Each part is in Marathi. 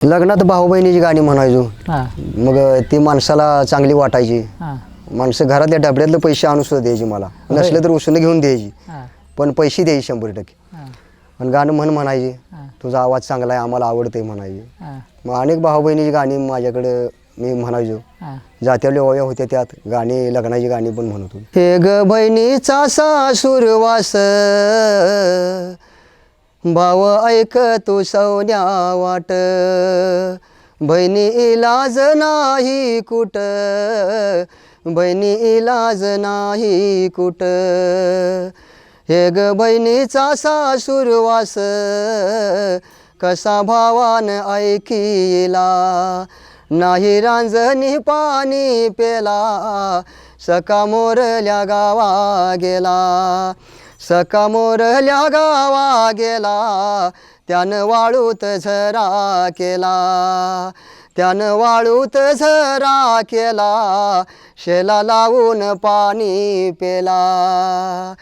लग्नात भाऊ बहिणीची गाणी म्हणायचो. हां मग ती माणसाला चांगली वाटायची. हां माणसं घरातल्या डबड्यातले पैसे आणून सुद्धा द्यायची मला. नसले तर उसने घेऊन द्यायची, हां पण पैसे द्यायची 100%. हां आणि गाणं म्हणायचे, हां तुझा आवाज चांगला आहे, आम्हाला आवडते म्हणायचे. हां मग अनेक भाऊ बहिणीची गाणी माझ्याकडं मी म्हणायचो. हां जात्यावल्या ओव्या होत्या, त्यात गाणी, लग्नाची गाणी पण म्हणत होतो. हे ग बहिणीचा सासूरवास, भाव ऐक तू सौन्या वाट, बहिणी इलाज नाही कुठ, बहिणी इलाज नाही कुठ. हे ग बहिणीचा सासूरवास, कसा भावान ऐकिला, नाही रांजणी पाणी पेला, सका मोरल्या गावा गेला, सका मोरल्या गावा गेला. त्यानं वाळूत झरा केला, त्यानं वाळूत झरा केला, शेला लावून पाणी पेला,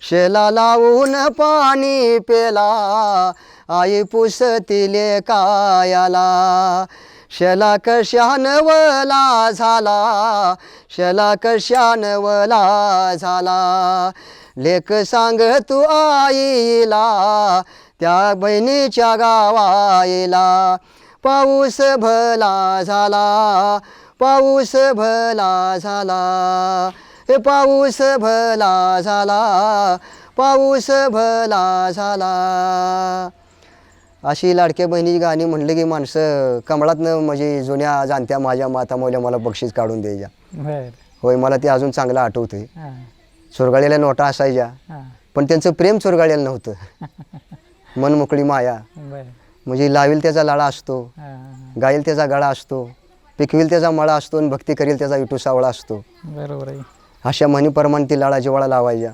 शेला लावून पाणी पेला. आई पुसतिले कायाला, शेला कशानं वला झाला, शेला कशानं वला झाला. लेक सांग तू आईला, त्या बहिणीच्या गावाईला. पाऊस भला झाला, पाऊस भला झाला, हे पाऊस भला झाला, पाऊस भला झाला. अशी लाडक्या बहिणीची गाणी म्हणले की माणसं कमळातनं, म्हणजे जुन्या जाणत्या माझ्या माता मौल्या मला बक्षीस काढून द्यायच्या. बर होय, मला ते अजून चांगलं आठवतंय. हां चोरगाळ्याला नोटा असायच्या, हां पण त्यांचं प्रेम चोरगाळ्याला नव्हतं. मन मोकळी माया, बर म्हणजे लावील त्याचा लाळा असतो, हां गाईल त्याचा गळा असतो, पिकविल त्याचा मळा असतो, आणि भक्ती करील त्याचा विठू सावळा असतो. बरोबर आहे. अशा म्हणीप्रमाणे ती लाळा जिवाळा लावायच्या.